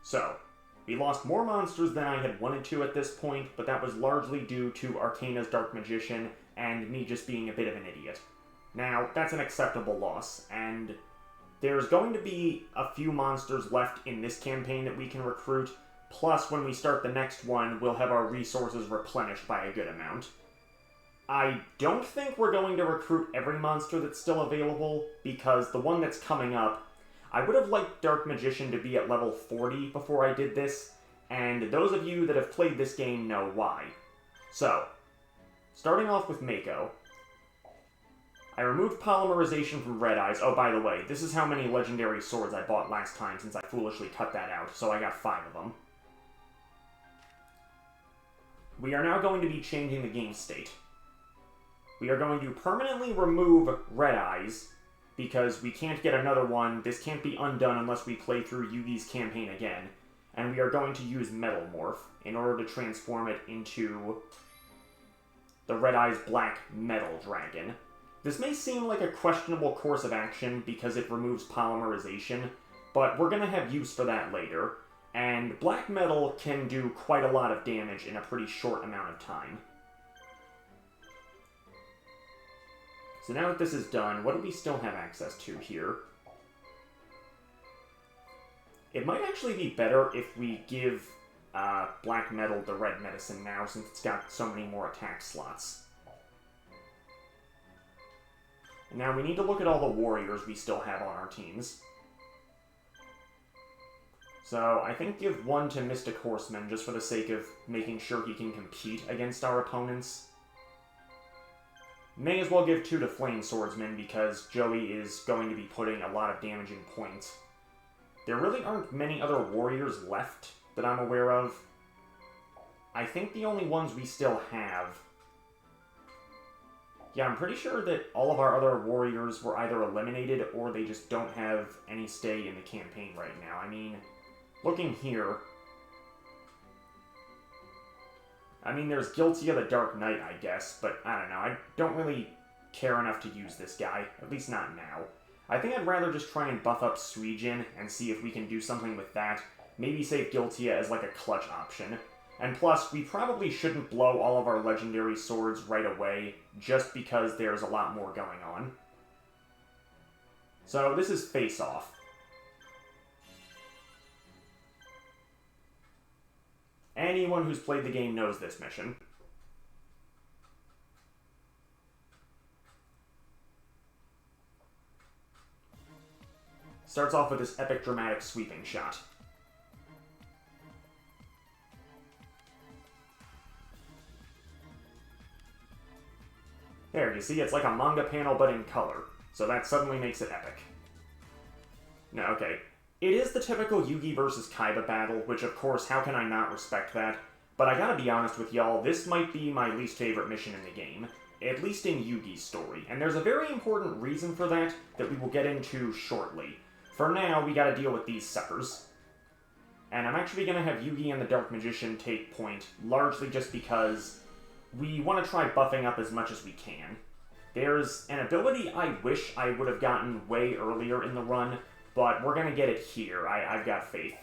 So, we lost more monsters than I had wanted to at this point, but that was largely due to Arcana's Dark Magician and me just being a bit of an idiot. Now, that's an acceptable loss, and there's going to be a few monsters left in this campaign that we can recruit, plus when we start the next one, we'll have our resources replenished by a good amount. I don't think we're going to recruit every monster that's still available, because the one that's coming up, I would have liked Dark Magician to be at level 40 before I did this, and those of you that have played this game know why. So, starting off with Mako, I removed polymerization from Red Eyes. Oh, by the way, this is how many legendary swords I bought last time since I foolishly cut that out, so I got 5 of them. We are now going to be changing the game state. We are going to permanently remove Red Eyes, because we can't get another one. This can't be undone unless we play through Yugi's campaign again. And we are going to use Metal Morph in order to transform it into the Red Eyes Black Metal Dragon. This may seem like a questionable course of action because it removes polymerization, but we're going to have use for that later. And Black Metal can do quite a lot of damage in a pretty short amount of time. So now that this is done, what do we still have access to here? It might actually be better if we give Black Metal the red medicine now, since it's got so many more attack slots. And now we need to look at all the warriors we still have on our teams. So I think give one to Mystic Horseman, just for the sake of making sure he can compete against our opponents. May as well give 2 to Flame Swordsman, because Joey is going to be putting a lot of damaging points. There really aren't many other warriors left that I'm aware of. I think the only ones we still have... Yeah, I'm pretty sure that all of our other warriors were either eliminated or they just don't have any stay in the campaign right now. I mean, looking here... I mean, there's Guilty of the Dark Knight, I guess, but I don't know. I don't really care enough to use this guy, at least not now. I think I'd rather just try and buff up Suijin and see if we can do something with that. Maybe save Guiltia as like a clutch option. And plus, we probably shouldn't blow all of our legendary swords right away, just because there's a lot more going on. So this is Face Off. Anyone who's played the game knows this mission. Starts off with this epic dramatic sweeping shot. There, you see, it's like a manga panel but in color, so that suddenly makes it epic. No, okay. It is the typical Yugi versus Kaiba battle, which of course, how can I not respect that? But I gotta be honest with y'all, this might be my least favorite mission in the game. At least in Yugi's story. And there's a very important reason for that we will get into shortly. For now, we gotta deal with these suckers. And I'm actually gonna have Yugi and the Dark Magician take point, largely just because we want to try buffing up as much as we can. There's an ability I wish I would have gotten way earlier in the run, but we're going to get it here. I've got faith.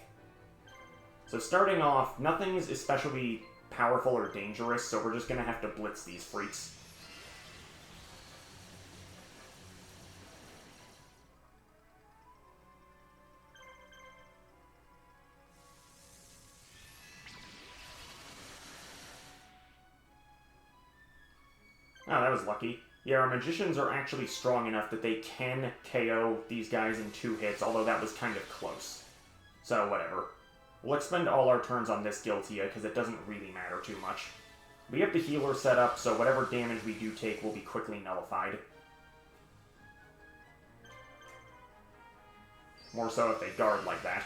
So starting off, nothing's especially powerful or dangerous, so we're just going to have to blitz these freaks. Oh, that was lucky. Yeah, our magicians are actually strong enough that they can KO these guys in 2 hits, although that was kind of close. So, whatever. We'll expend all our turns on this Guiltia, because it doesn't really matter too much. We have the healer set up, so whatever damage we do take will be quickly nullified. More so if they guard like that.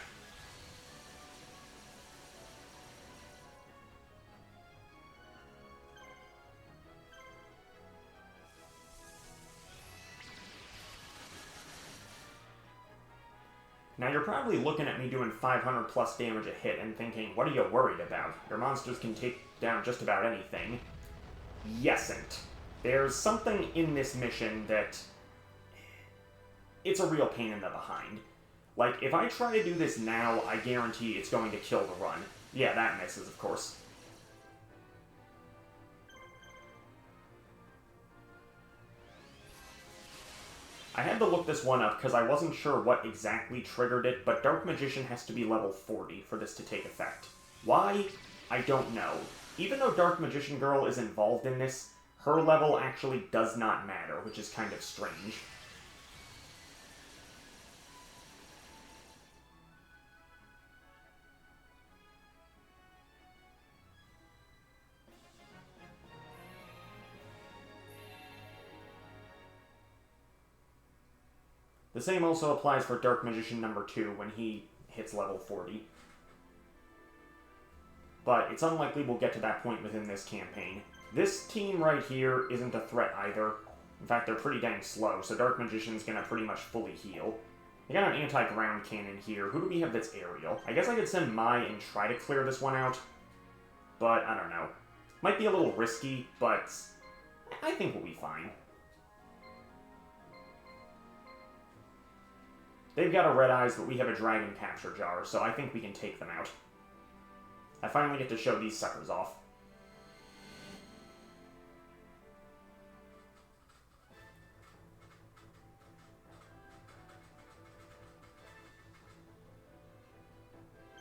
Now you're probably looking at me doing 500 plus damage a hit and thinking, what are you worried about? Your monsters can take down just about anything. Yesn't. There's something in this mission that... it's a real pain in the behind. Like, if I try to do this now, I guarantee it's going to kill the run. Yeah, that misses, of course. I had to look this one up because I wasn't sure what exactly triggered it, but Dark Magician has to be level 40 for this to take effect. Why? I don't know. Even though Dark Magician Girl is involved in this, her level actually does not matter, which is kind of strange. The same also applies for Dark Magician number 2 when he hits level 40. But it's unlikely we'll get to that point within this campaign. This team right here isn't a threat either. In fact, they're pretty dang slow, so Dark Magician's gonna pretty much fully heal. They got an anti-ground cannon here. Who do we have that's aerial? I guess I could send Mai and try to clear this one out, but I don't know. Might be a little risky, but I think we'll be fine. They've got a Red Eyes, but we have a Dragon Capture Jar, so I think we can take them out. I finally get to show these suckers off.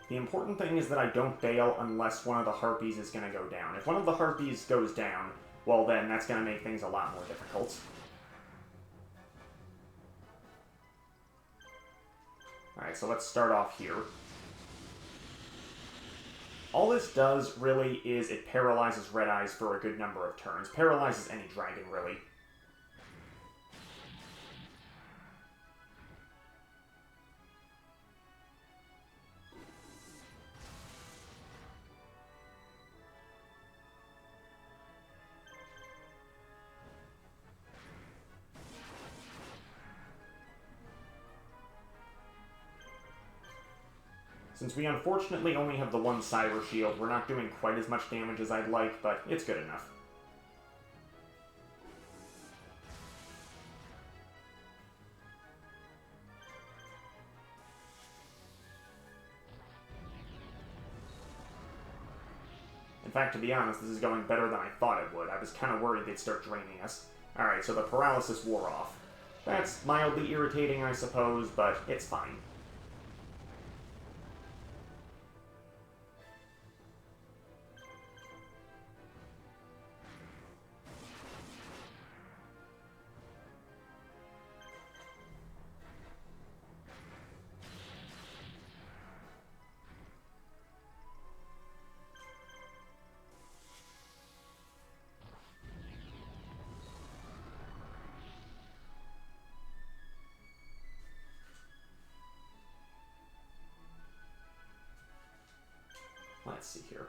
The important thing is that I don't bail unless one of the Harpies is going to go down. If one of the Harpies goes down, well then that's going to make things a lot more difficult. Alright, so let's start off here. All this does, really, is it paralyzes Red Eyes for a good number of turns. Paralyzes any dragon, really. Since we unfortunately only have the one Cyber Shield, we're not doing quite as much damage as I'd like, but it's good enough. In fact, to be honest, this is going better than I thought it would. I was kind of worried they'd start draining us. Alright, so the paralysis wore off. That's mildly irritating, I suppose, but it's fine. Let's see here.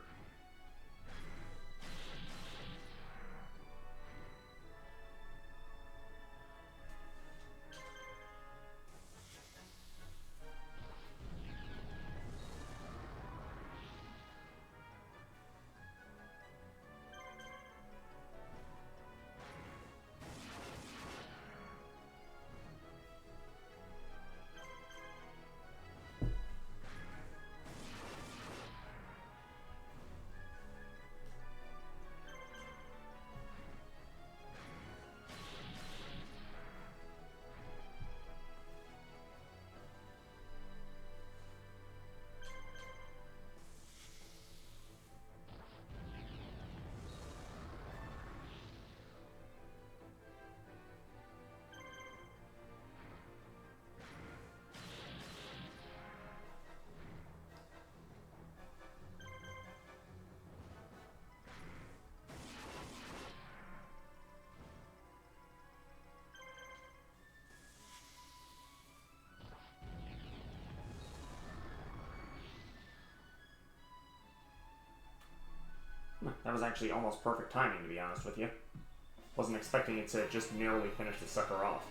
That was actually almost perfect timing, to be honest with you. Wasn't expecting it to just narrowly finish the sucker off.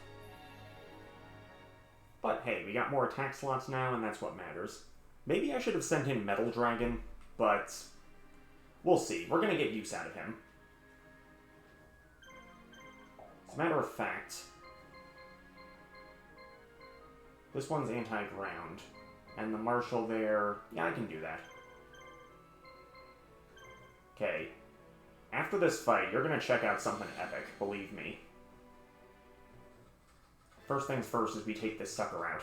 But hey, we got more attack slots now, and that's what matters. Maybe I should have sent in Metal Dragon, but we'll see. We're gonna get use out of him. As a matter of fact, This one's anti-ground. And the marshal there... Yeah, I can do that. Okay. After this fight, you're gonna check out something epic, believe me. First things first is we take this sucker out.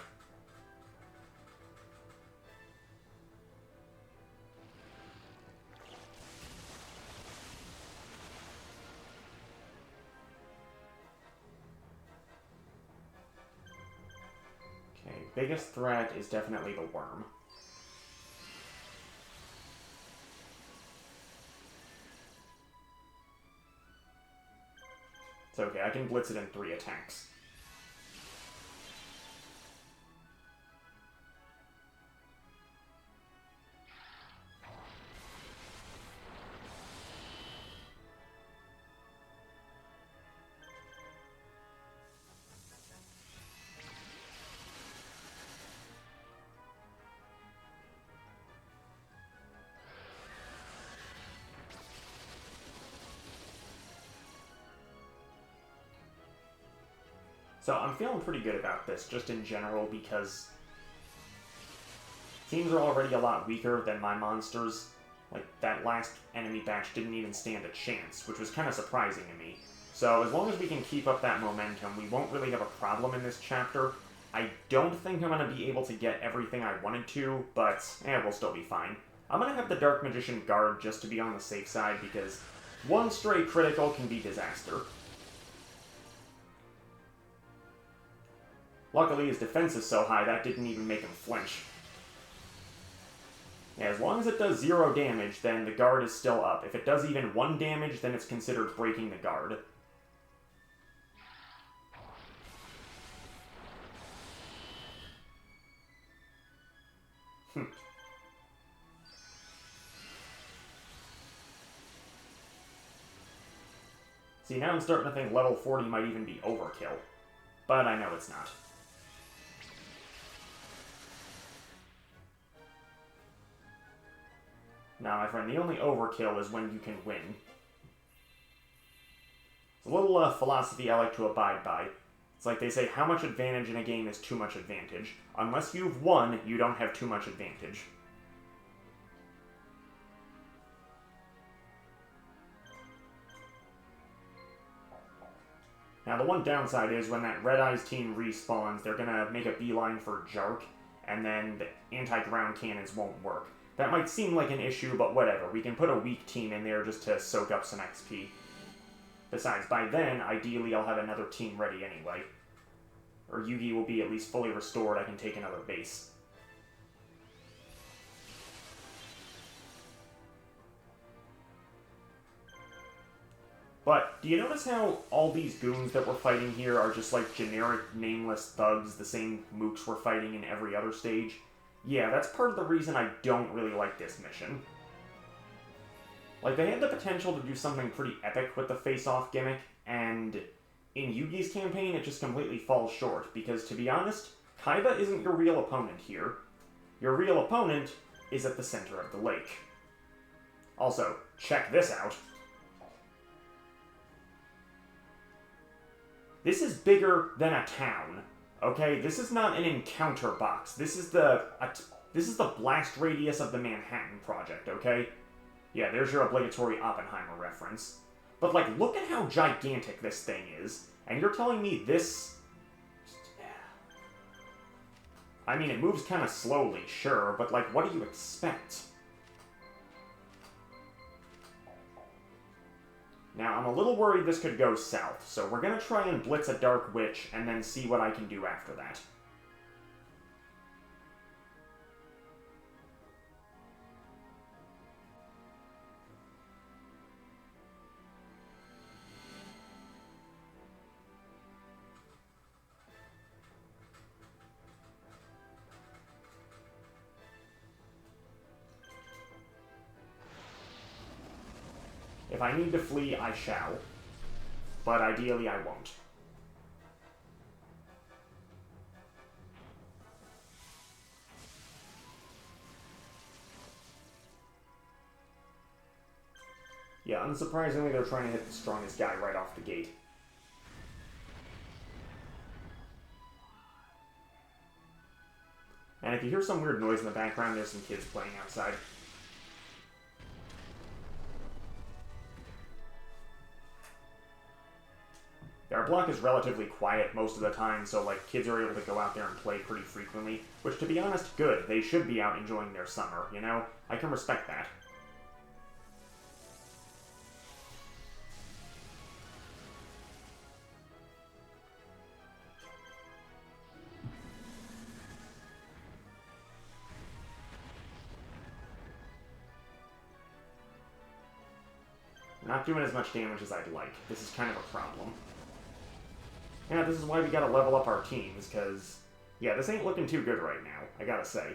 Okay, biggest threat is definitely the worm. It's okay, I can blitz it in 3 attacks. So I'm feeling pretty good about this, just in general, because teams are already a lot weaker than my monsters. Like, that last enemy batch didn't even stand a chance, which was kind of surprising to me. So as long as we can keep up that momentum, we won't really have a problem in this chapter. I don't think I'm going to be able to get everything I wanted to, but we'll still be fine. I'm going to have the Dark Magician guard just to be on the safe side, because one stray critical can be disaster. Luckily, his defense is so high, that didn't even make him flinch. Yeah, as long as it does 0 damage, then the guard is still up. If it does even 1 damage, then it's considered breaking the guard. See, now I'm starting to think level 40 might even be overkill. But I know it's not. Now, my friend, the only overkill is when you can win. It's a little philosophy I like to abide by. It's like they say, how much advantage in a game is too much advantage? Unless you've won, you don't have too much advantage. Now, the one downside is when that Red Eyes team respawns, they're gonna make a beeline for Jark, and then the anti-ground cannons won't work. That might seem like an issue, but whatever. We can put a weak team in there just to soak up some XP. Besides, by then, ideally, I'll have another team ready anyway. Or Yugi will be at least fully restored, I can take another base. But, do you notice how all these goons that we're fighting here are just like generic, nameless thugs, the same mooks we're fighting in every other stage? Yeah, that's part of the reason I don't really like this mission. Like, they had the potential to do something pretty epic with the face-off gimmick, and in Yugi's campaign, it just completely falls short, because, to be honest, Kaiba isn't your real opponent here. Your real opponent is at the center of the lake. Also, check this out. This is bigger than a town, okay? This is not an encounter box. This is the blast radius of the Manhattan Project, okay? Yeah, there's your obligatory Oppenheimer reference. But, like, look at how gigantic this thing is. And you're telling me this... I mean, it moves kind of slowly, sure, but, like, what do you expect? Now, I'm a little worried this could go south, so we're gonna try and blitz a Dark Witch, and then see what I can do after that. If I need to flee, I shall. But ideally, I won't. Yeah, unsurprisingly, they're trying to hit the strongest guy right off the gate. if you hear some weird noise in the background, there's some kids playing outside. Our block is relatively quiet most of the time, so, like, kids are able to go out there and play pretty frequently. Which, to be honest, good. They should be out enjoying their summer, you know? I can respect that. Not doing as much damage as I'd like. This is kind of a problem. Yeah, this is why we gotta level up our teams, because, yeah, this ain't looking too good right now, I gotta say.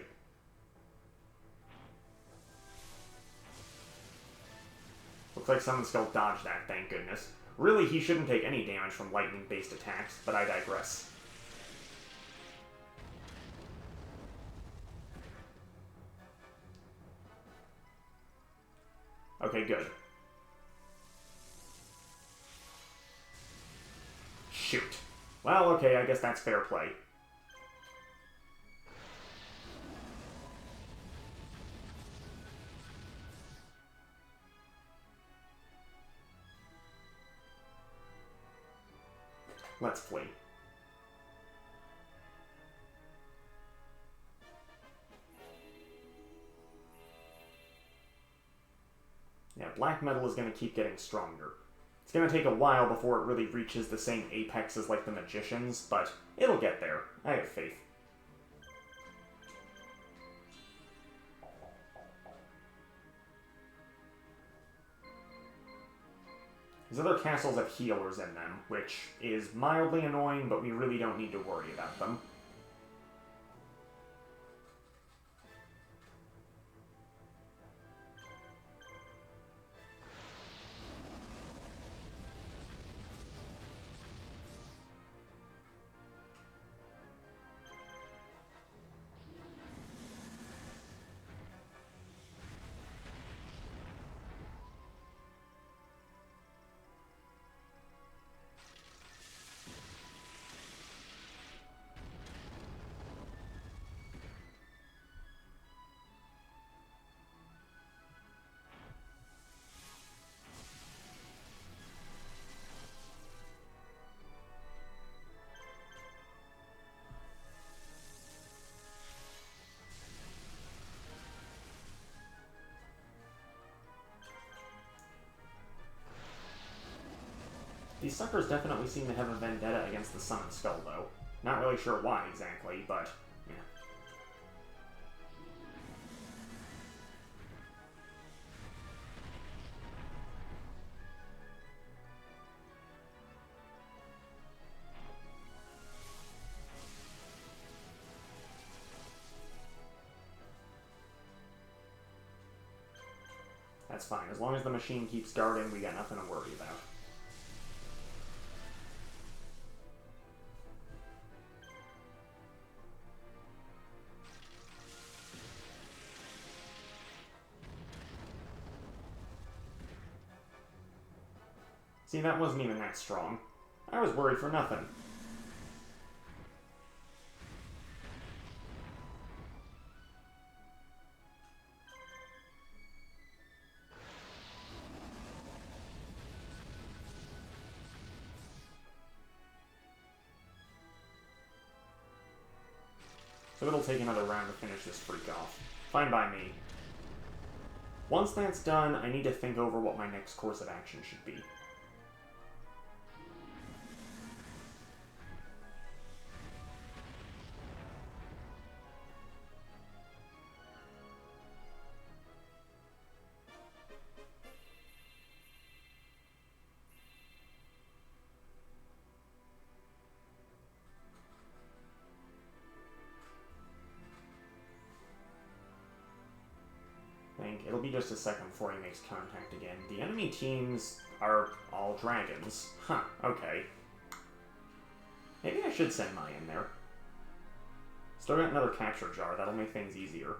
Looks like someone still dodged that, thank goodness. Really, he shouldn't take any damage from lightning-based attacks, but I digress. Okay, good. Shoot. Well, okay, I guess that's fair play. Let's flee. Yeah, black metal is going to keep getting stronger. It's going to take a while before it really reaches the same apex as, like, the magicians, but it'll get there. I have faith. These other castles have healers in them, which is mildly annoying, but we really don't need to worry about them. These suckers definitely seem to have a vendetta against the Sun and Skull, though. Not really sure why exactly, but yeah. That's fine. As long as the machine keeps guarding, we got nothing to worry about. See, that wasn't even that strong. I was worried for nothing. So it'll take another round to finish this freak off. Fine by me. Once that's done, I need to think over what my next course of action should be. It'll be just a second before he makes contact again. The enemy teams are all dragons. Huh, okay. Maybe I should send Mai in there. Still got another capture jar, that'll make things easier.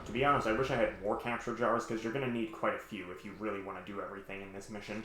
to be honest, I wish I had more capture jars, because you're going to need quite a few if you really want to do everything in this mission.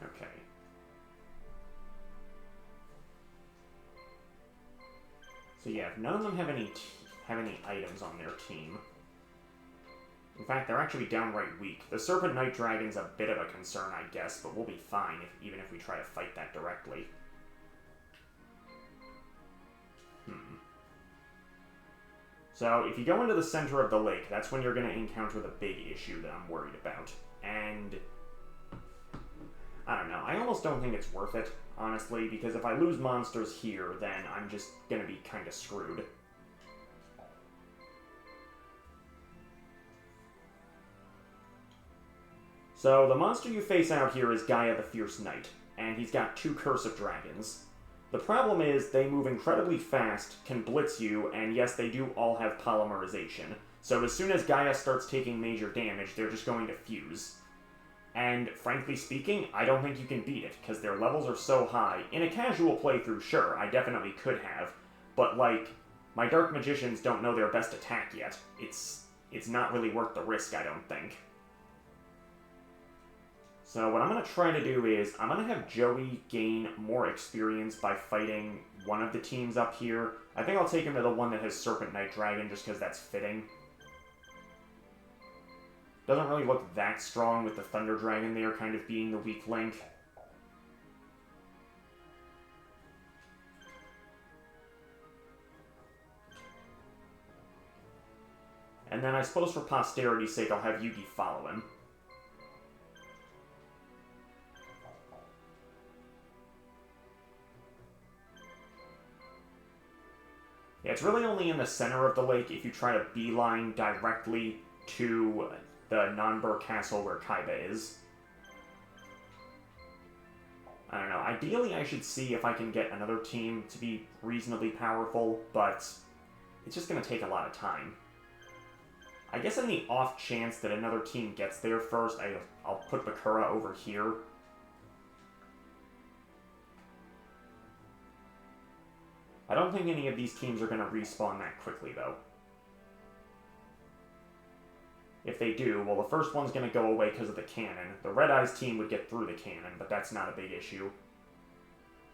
Okay. So yeah, none of them have any items on their team. In fact, they're actually downright weak. The Serpent Night Dragon's a bit of a concern, I guess, but we'll be fine even if we try to fight that directly. So, if you go into the center of the lake, that's when you're going to encounter the big issue that I'm worried about. And I don't know, I almost don't think it's worth it, honestly, because if I lose monsters here, then I'm just going to be kind of screwed. So, the monster you face out here is Gaia the Fierce Knight, and he's got 2 Curse of Dragons. The problem is, they move incredibly fast, can blitz you, and yes, they do all have polymerization. So as soon as Gaia starts taking major damage, they're just going to fuse. And frankly speaking, I don't think you can beat it, because their levels are so high. In a casual playthrough, sure, I definitely could have, but like, my Dark Magicians don't know their best attack yet. It's not really worth the risk, I don't think. So what I'm going to try to do is, I'm going to have Joey gain more experience by fighting one of the teams up here. I think I'll take him to the one that has Serpent Night Dragon, just because that's fitting. Doesn't really look that strong with the Thunder Dragon there kind of being the weak link. And then I suppose for posterity's sake, I'll have Yugi follow him. Yeah, it's really only in the center of the lake if you try to beeline directly to the Nanbur Castle where Kaiba is. I don't know, ideally I should see if I can get another team to be reasonably powerful, but it's just going to take a lot of time. I guess in the off chance that another team gets there first, I'll put Bakura over here. I don't think any of these teams are going to respawn that quickly, though. If they do, well, the first one's going to go away because of the cannon. The Red Eyes team would get through the cannon, but that's not a big issue.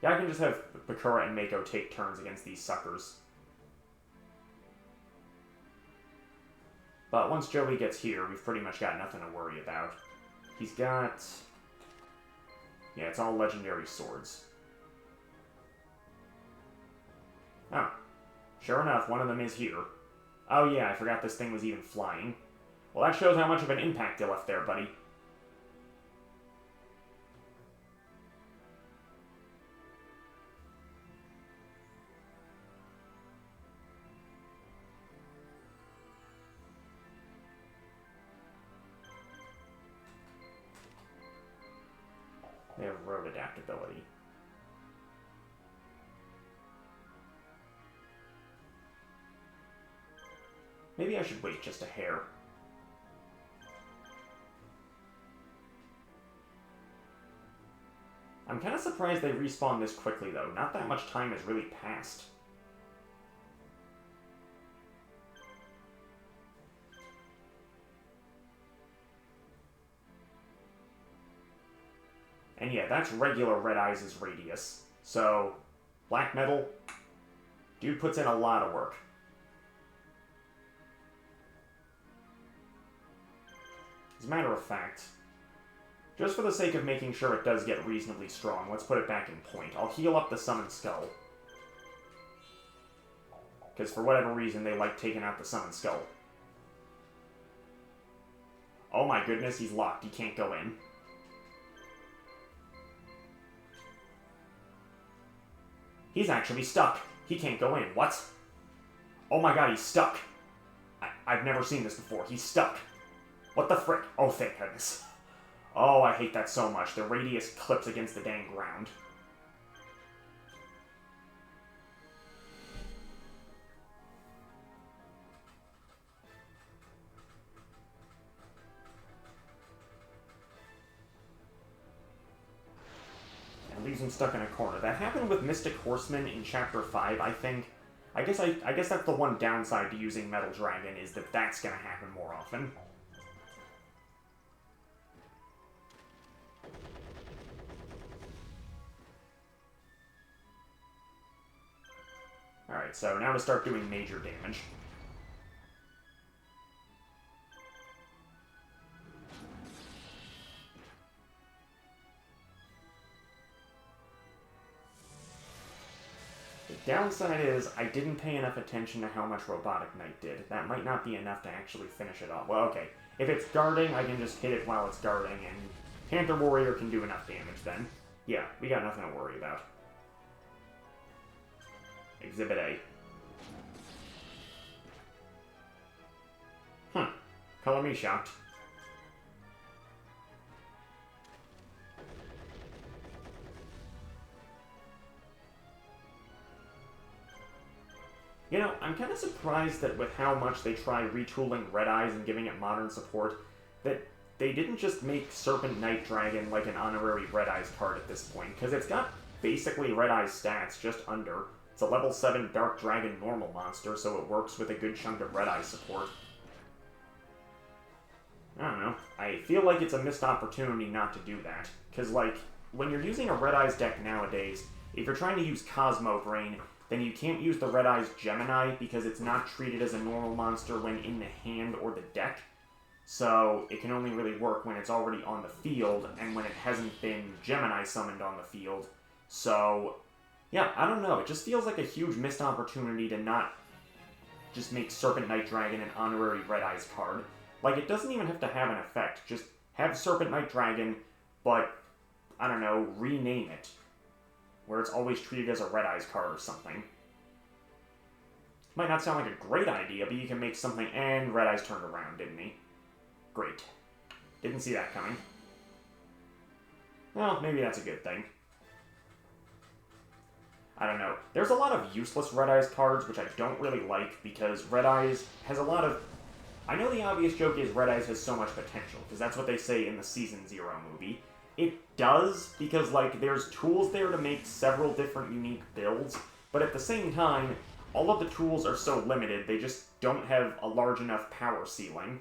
Yeah, I can just have Bakura and Mako take turns against these suckers. But once Joey gets here, we've pretty much got nothing to worry about. He's got... yeah, it's all legendary swords. Oh, sure enough, one of them is here. Oh yeah, I forgot this thing was even flying. Well, that shows how much of an impact you left there, buddy. They have road adaptability. Maybe I should wait just a hair. I'm kind of surprised they respawn this quickly, though. Not that much time has really passed. And yeah, that's regular Red Eyes' radius. So, Black Metal, dude puts in a lot of work. As a matter of fact, just for the sake of making sure it does get reasonably strong, let's put it back in point. I'll heal up the Summon Skull. Because for whatever reason, they like taking out the Summon Skull. Oh my goodness, he's locked. He can't go in. He's actually stuck. He can't go in. What? Oh my god, he's stuck. I've never seen this before. He's stuck. What the frick? Oh, thank goodness. Oh, I hate that so much. The radius clips against the dang ground. And leaves him stuck in a corner. That happened with Mystic Horseman in Chapter 5, I think. I guess that's the one downside to using Metal Dragon, is that that's gonna happen more often. Alright, so now to start doing major damage. The downside is, I didn't pay enough attention to how much Robotic Knight did. That might not be enough to actually finish it off. Well, okay. If it's guarding, I can just hit it while it's guarding, and Panther Warrior can do enough damage then. Yeah, we got nothing to worry about. Exhibit A. Color me shocked. You know, I'm kind of surprised that with how much they try retooling Red Eyes and giving it modern support, that they didn't just make Serpent Night Dragon like an honorary Red Eyes card at this point, because it's got basically Red Eyes stats just under. It's a level 7 Dark Dragon normal monster, so it works with a good chunk of Red Eyes support. I don't know. I feel like it's a missed opportunity not to do that. Because, like, when you're using a Red Eyes deck nowadays, if you're trying to use Cosmo Brain, then you can't use the Red Eyes Gemini because it's not treated as a normal monster when in the hand or the deck. So it can only really work when it's already on the field and when it hasn't been Gemini summoned on the field. So, yeah, I don't know. It just feels like a huge missed opportunity to not just make Serpent Night Dragon an honorary Red Eyes card. Like, it doesn't even have to have an effect. Just have Serpent Night Dragon, but, I don't know, rename it. Where it's always treated as a Red Eyes card or something. Might not sound like a great idea, but you can make something, and Red Eyes turned around, didn't he? Great. Didn't see that coming. Well, maybe that's a good thing. I don't know. There's a lot of useless Red Eyes cards, which I don't really like, because Red Eyes has a lot of... I know the obvious joke is Red Eyes has so much potential, because that's what they say in the Season 0 movie. It does, because, like, there's tools there to make several different unique builds, but at the same time, all of the tools are so limited, they just don't have a large enough power ceiling.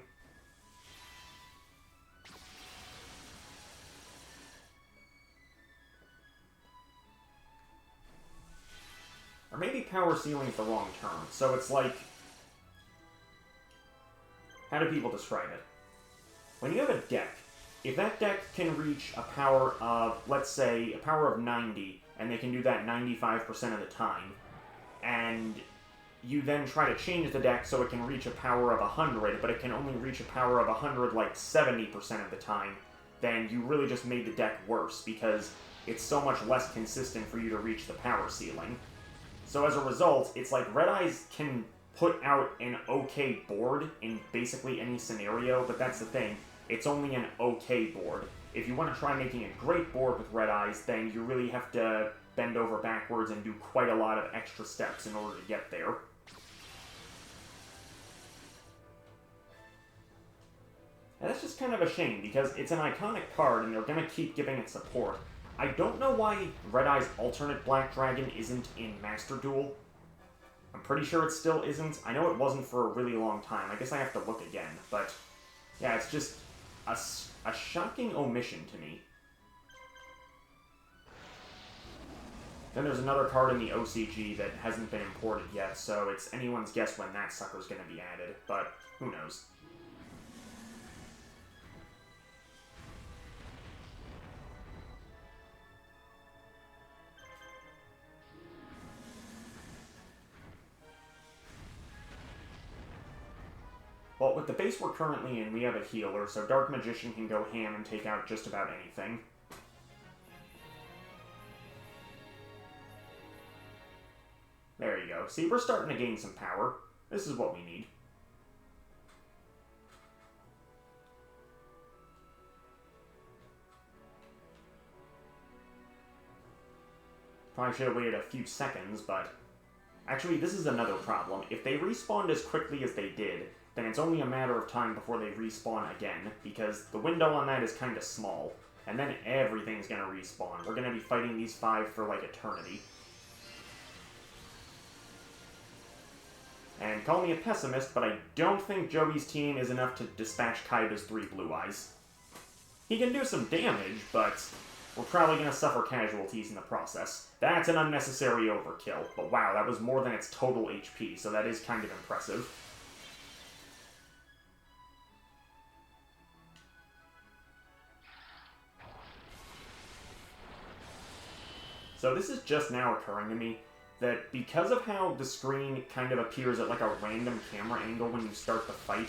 Or maybe power ceiling is the wrong term, so it's like... How do people describe it? When you have a deck, if that deck can reach a power of, let's say, a power of 90, and they can do that 95% of the time, and you then try to change the deck so it can reach a power of 100, but it can only reach a power of 100 like 70% of the time, then you really just made the deck worse, because it's so much less consistent for you to reach the power ceiling. So as a result, it's like Red Eyes can put out an okay board in basically any scenario, but that's the thing. It's only an okay board. If you want to try making a great board with Red Eyes, then you really have to bend over backwards and do quite a lot of extra steps in order to get there. And that's just kind of a shame, because it's an iconic card and they're going to keep giving it support. I don't know why Red Eye's alternate Black Dragon isn't in Master Duel. I'm pretty sure it still isn't. I know it wasn't for a really long time. I guess I have to look again, but yeah, it's just a shocking omission to me. Then there's another card in the OCG that hasn't been imported yet, so it's anyone's guess when that sucker's going to be added, but who knows. Well, with the base we're currently in, we have a healer, so Dark Magician can go ham and take out just about anything. There you go. See, we're starting to gain some power. This is what we need. Probably should have waited a few seconds, but... Actually, this is another problem. If they respawned as quickly as they did, then it's only a matter of time before they respawn again, because the window on that is kind of small. And then everything's gonna respawn. We're gonna be fighting these 5 for, like, eternity. And call me a pessimist, but I don't think Joey's team is enough to dispatch Kaiba's 3 Blue Eyes. He can do some damage, but we're probably going to suffer casualties in the process. That's an unnecessary overkill, but wow, that was more than its total HP, so that is kind of impressive. So this is just now occurring to me, that because of how the screen kind of appears at like a random camera angle when you start the fight,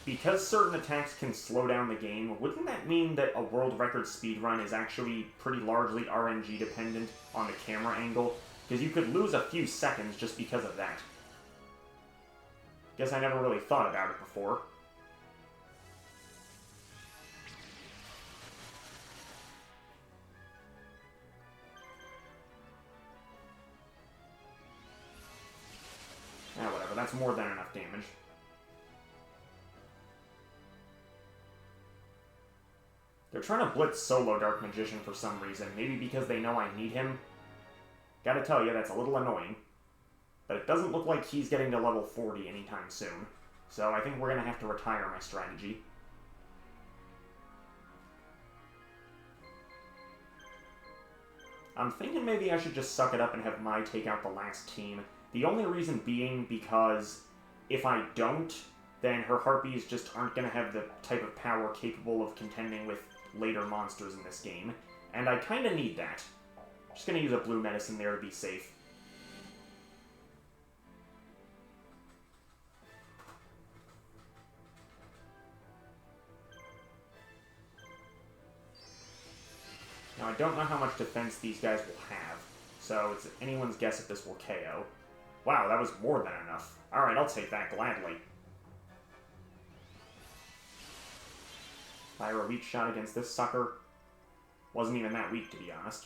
because certain attacks can slow down the game, wouldn't that mean that a world record speedrun is actually pretty largely RNG dependent on the camera angle? Because you could lose a few seconds just because of that. Guess I never really thought about it before. Whatever, that's more than enough damage. They're trying to blitz solo Dark Magician for some reason, maybe because they know I need him. Gotta tell you, that's a little annoying. But it doesn't look like he's getting to level 40 anytime soon, so I think we're gonna have to retire my strategy. I'm thinking maybe I should just suck it up and have Mai take out the last team. The only reason being because if I don't, then her Harpies just aren't going to have the type of power capable of contending with later monsters in this game, and I kind of need that. I'm just going to use a blue medicine there to be safe. Now, I don't know how much defense these guys will have, so it's anyone's guess if this will KO. Wow, that was more than enough. Alright, I'll take that gladly. Fire a weak shot against this sucker. Wasn't even that weak, to be honest.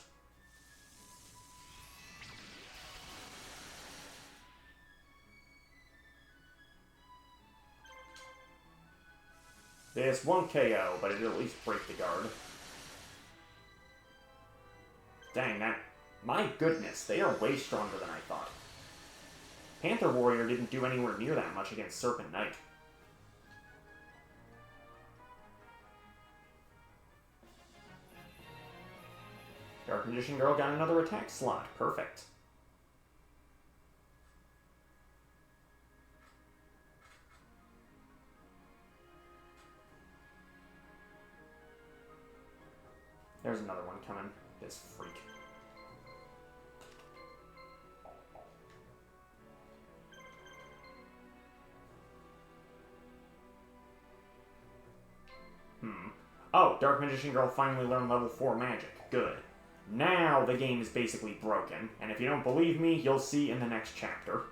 This won't KO, but it'll at least break the guard. Dang, that... My goodness, they are way stronger than I thought. Panther Warrior didn't do anywhere near that much against Serpent Knight. Dark Magician Girl got another attack slot. Perfect. There's another one coming. This freak. Oh, Dark Magician Girl finally learned level 4 magic. Good. Now the game is basically broken, and if you don't believe me, you'll see in the next chapter.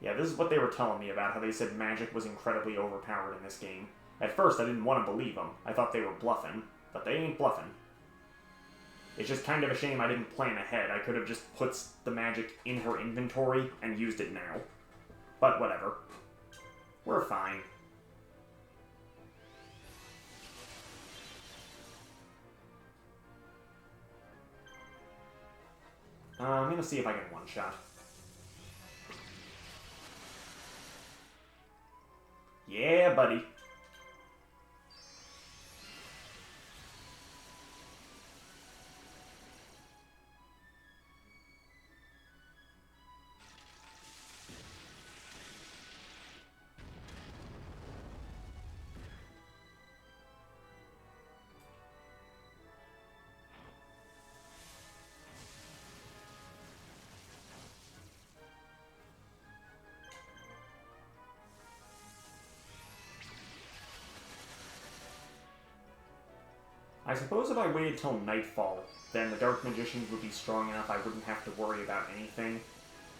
Yeah, this is what they were telling me about, how they said magic was incredibly overpowered in this game. At first, I didn't want to believe them. I thought they were bluffing, but they ain't bluffing. It's just kind of a shame I didn't plan ahead. I could have just put the magic in her inventory and used it now. But whatever. We're fine. I'm gonna see if I can one-shot. Yeah, buddy. I suppose if I waited till nightfall, then the Dark Magicians would be strong enough I wouldn't have to worry about anything.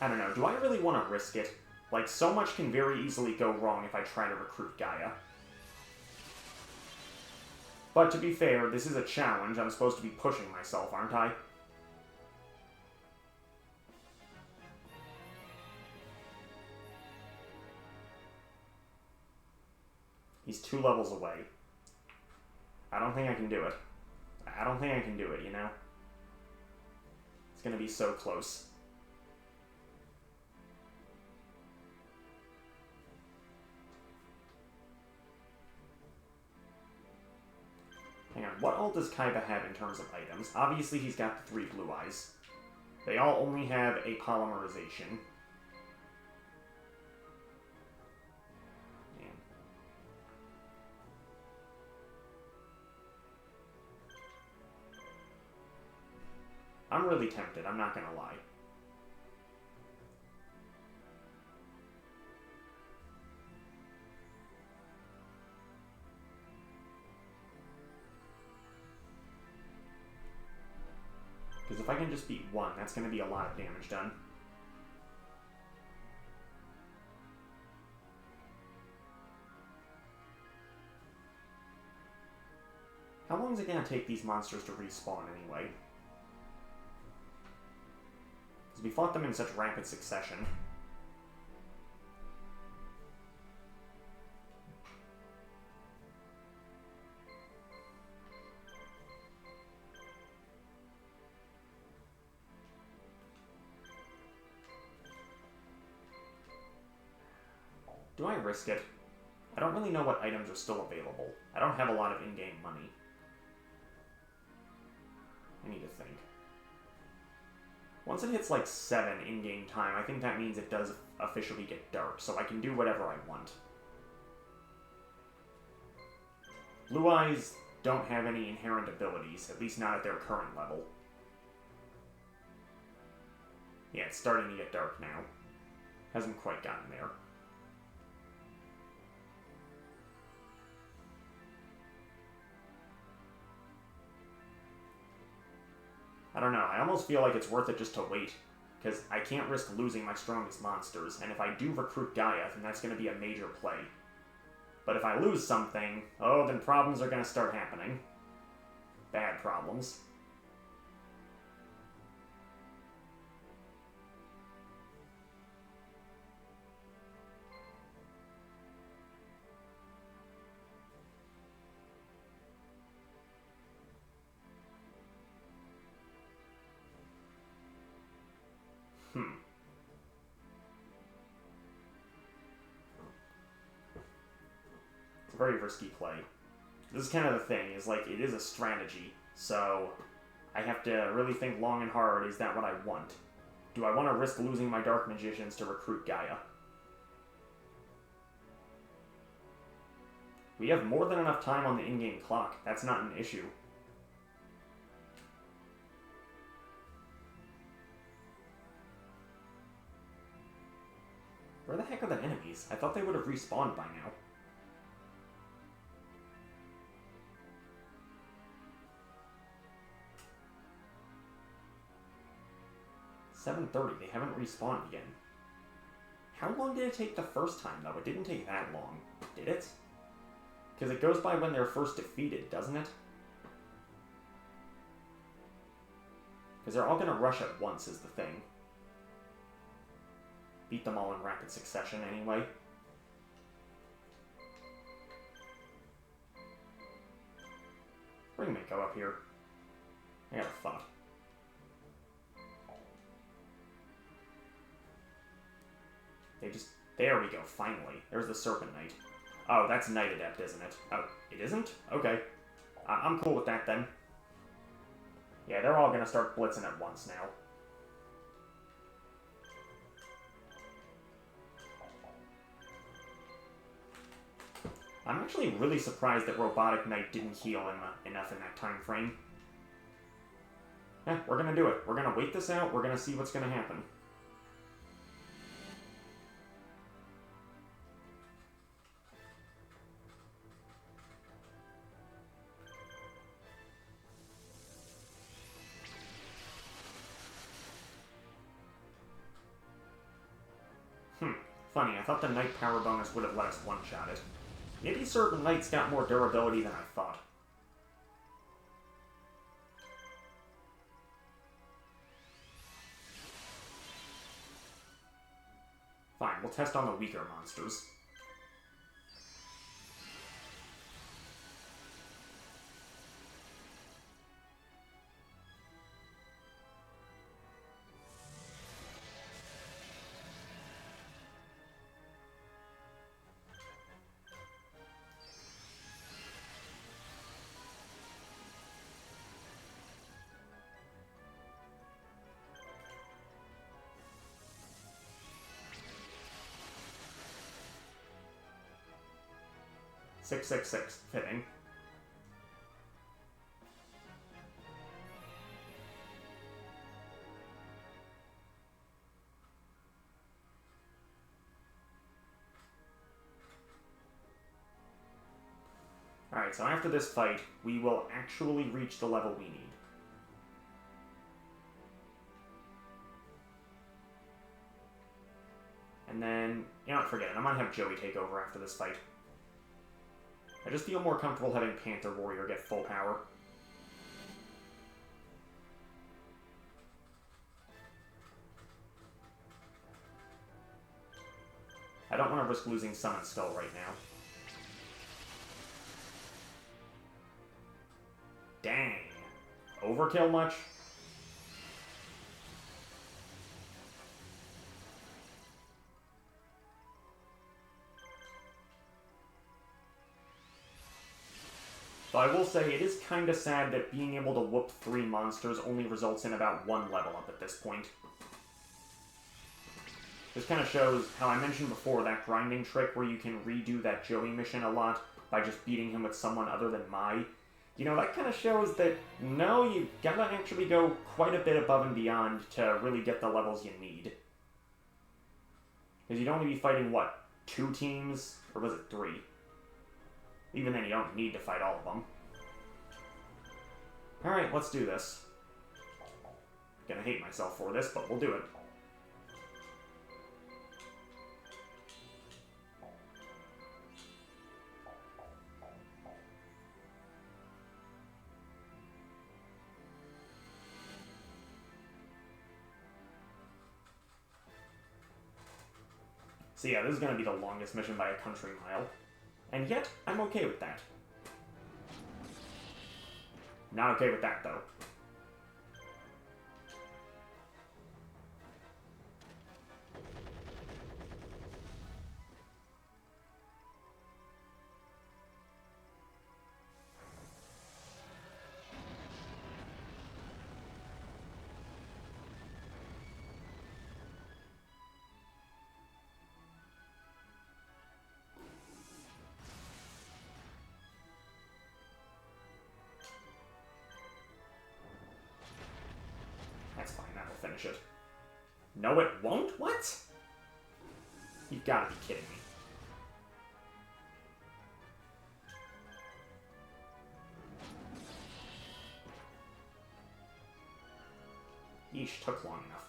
I don't know, do I really want to risk it? Like, so much can very easily go wrong if I try to recruit Gaia. But to be fair, this is a challenge. I'm supposed to be pushing myself, aren't I? He's 2 levels away. I don't think I can do it. I don't think I can do it, you know? It's gonna be so close. Hang on, what all does Kaiba have in terms of items? Obviously he's got the 3 blue eyes. They all only have a polymerization. I'm really tempted, I'm not gonna lie. Because if I can just beat 1, that's gonna be a lot of damage done. How long is it gonna take these monsters to respawn anyway? Because we fought them in such rapid succession. Do I risk it? I don't really know what items are still available. I don't have a lot of in-game money. I need to think. Once it hits like 7 in-game time, I think that means it does officially get dark, so I can do whatever I want. Blue Eyes don't have any inherent abilities, at least not at their current level. Yeah, it's starting to get dark now. Hasn't quite gotten there. I don't know, I almost feel like it's worth it just to wait, because I can't risk losing my strongest monsters, and if I do recruit Gaia, then that's going to be a major play. But if I lose something, oh, then problems are going to start happening. Bad problems. It's a very risky play. This is kind of the thing, is like, it is a strategy, so I have to really think long and hard, is that what I want? Do I want to risk losing my Dark Magicians to recruit Gaia? We have more than enough time on the in-game clock. That's not an issue. Where the heck are the enemies? I thought they would have respawned by now. $7:30. They haven't respawned again. How long did it take the first time, though? It didn't take that long. Did it? Because it goes by when they're first defeated, doesn't it? Because they're all going to rush at once is the thing. Beat them all in rapid succession anyway. Bring Mako up here. I got a thought. There we go, finally. There's the Serpent Knight. Oh, that's Knight Adept, isn't it? Oh, it isn't? Okay. I'm cool with that, then. Yeah, they're all gonna start blitzing at once now. I'm actually really surprised that Robotic Knight didn't heal him enough in that time frame. We're gonna do it. We're gonna wait this out. We're gonna see what's gonna happen. Funny, I thought the Knight power bonus would have let us one-shot it. Maybe certain Knights got more durability than I thought. Fine, we'll test on the weaker monsters. Six, six, six. Fitting. Alright, so after this fight, we will actually reach the level we need. And then, you know what, forget it. I'm gonna have Joey take over after this fight. I just feel more comfortable having Panther Warrior get full power. I don't want to risk losing Summon Skull right now. Dang. Overkill much? Though I will say, it is kinda sad that being able to whoop 3 monsters only results in about 1 level up at this point. This kinda shows how I mentioned before that grinding trick where you can redo that Joey mission a lot by just beating him with someone other than Mai. You know, that kinda shows that, no, you gotta actually go quite a bit above and beyond to really get the levels you need. Because you'd only be fighting, what, 2 teams? Or was it 3? Even then, you don't need to fight all of them. Alright, let's do this. Gonna hate myself for this, but we'll do it. So yeah, this is gonna be the longest mission by a country mile. And yet, I'm okay with that. Not okay with that, though. That's fine, that'll finish it. No, it won't? What? You've gotta be kidding me. Yeesh, took long enough.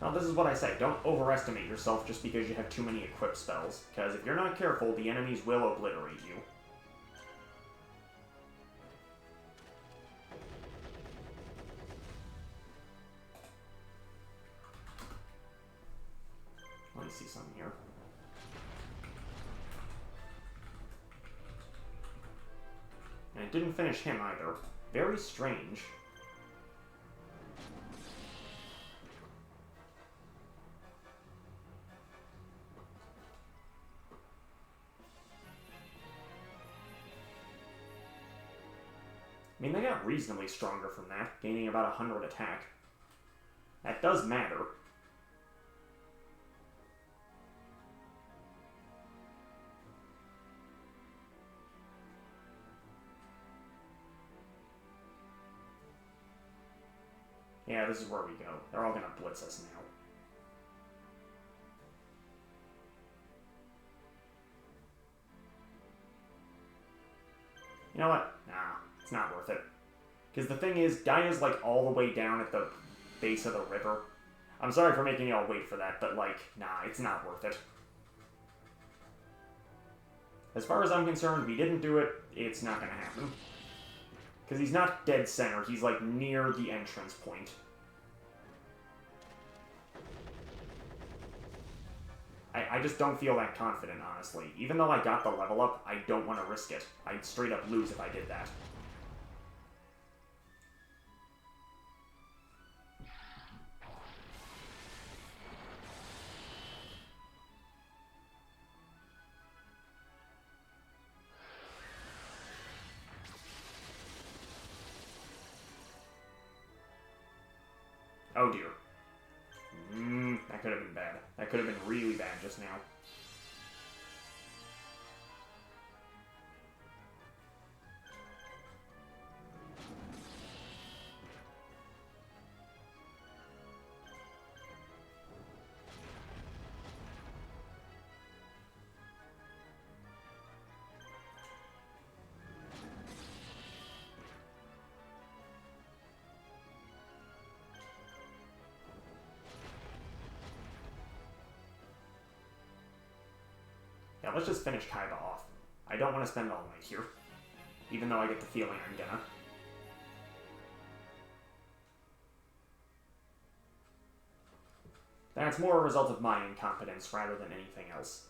Now, this is what I say. Don't overestimate yourself just because you have too many equipped spells, because if you're not careful, the enemies will obliterate you. Let me see something here. And it didn't finish him either. Very strange. I mean, they got reasonably stronger from that, gaining about 100 attack. That does matter. Yeah, this is where we go. They're all gonna blitz us now. You know what? Nah, it's not worth it. Because the thing is, Gaia's like all the way down at the base of the river. I'm sorry for making y'all wait for that, but, like, nah, it's not worth it. As far as I'm concerned, we didn't do it, it's not gonna happen. Because he's not dead center, he's, like, near the entrance point. I just don't feel that confident, honestly. Even though I got the level up, I don't want to risk it. I'd straight up lose if I did that. Oh dear. That could have been bad. That could have been really bad just now. Yeah, let's just finish Kaiba off. I don't want to spend all night here. Even though I get the feeling I'm gonna. That's more a result of my incompetence rather than anything else.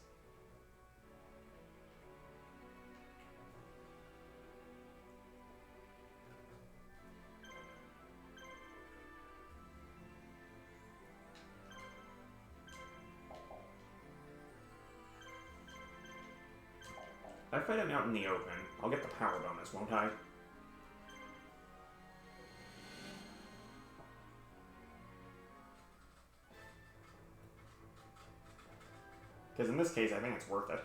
If I fight him out in the open, I'll get the power bonus, won't I? Because in this case, I think it's worth it.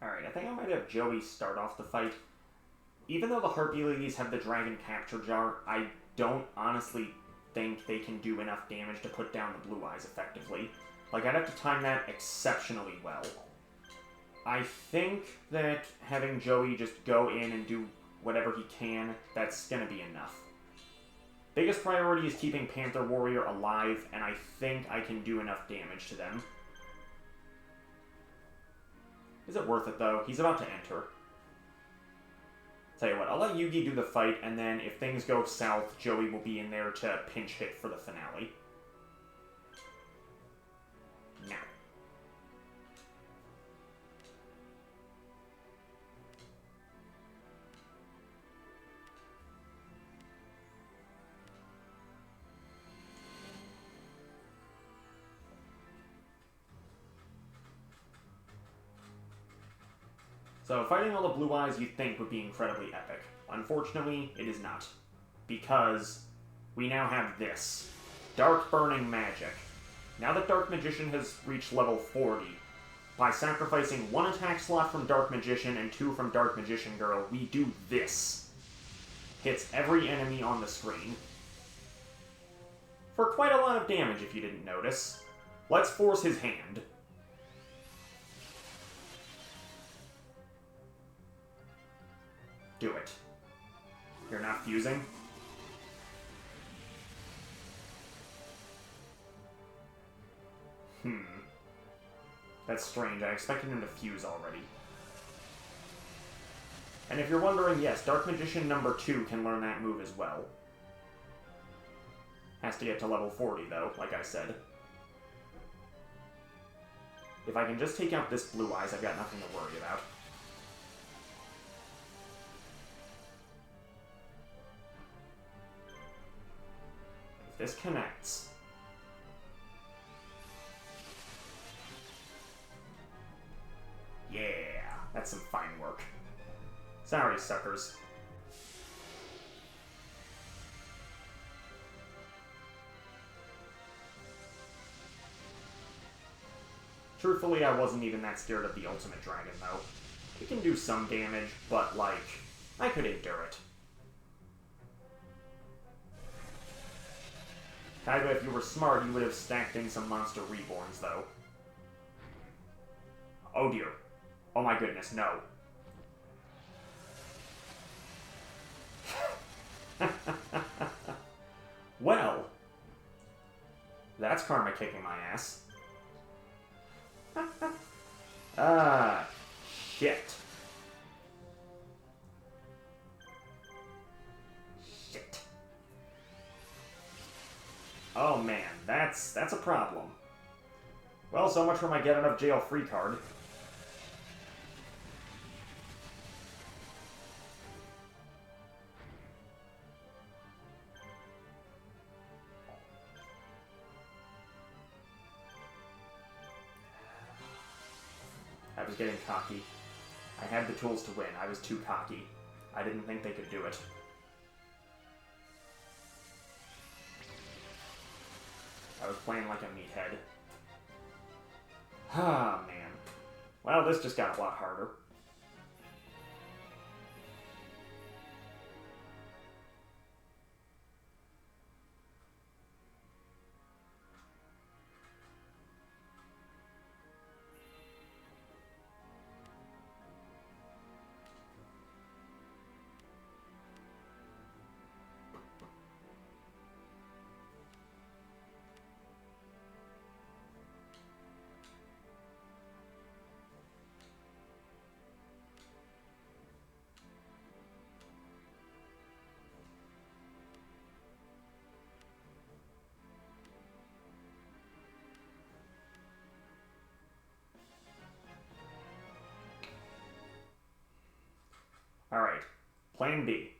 Alright, I think I might have Joey start off the fight. Even though the Harpy Ladies have the Dragon Capture Jar, I don't honestly think they can do enough damage to put down the Blue Eyes effectively. Like, I'd have to time that exceptionally well. I think that having Joey just go in and do whatever he can, that's gonna be enough. Biggest priority is keeping Panther Warrior alive, and I think I can do enough damage to them. Is it worth it, though? He's about to enter. Tell you what, I'll let Yugi do the fight, and then if things go south, Joey will be in there to pinch hit for the finale. Now. So, fighting all the Blue Eyes you'd think would be incredibly epic. Unfortunately, it is not. Because we now have this. Dark Burning Magic. Now that Dark Magician has reached level 40, by sacrificing 1 attack slot from Dark Magician and 2 from Dark Magician Girl, we do this. Hits every enemy on the screen. For quite a lot of damage, if you didn't notice. Let's force his hand. Do it. You're not fusing? That's strange. I expected him to fuse already. And if you're wondering, yes, Dark Magician number 2 can learn that move as well. Has to get to level 40, though, like I said. If I can just take out this Blue Eyes, I've got nothing to worry about. If this connects... Yeah, that's some fine work. Sorry, suckers. Truthfully, I wasn't even that scared of the Ultimate Dragon, though. It can do some damage, but, like, I could endure it. Kaiba, if you were smart, you would have stacked in some Monster Reborns, though. Oh dear. Oh my goodness, no. Well, that's karma kicking my ass. Shit. Shit. Oh man, that's a problem. Well, so much for my get out of jail free card. I was getting cocky. I had the tools to win. I was too cocky. I didn't think they could do it. I was playing like a meathead. Ah, man. Well, this just got a lot harder. Alright, plan B.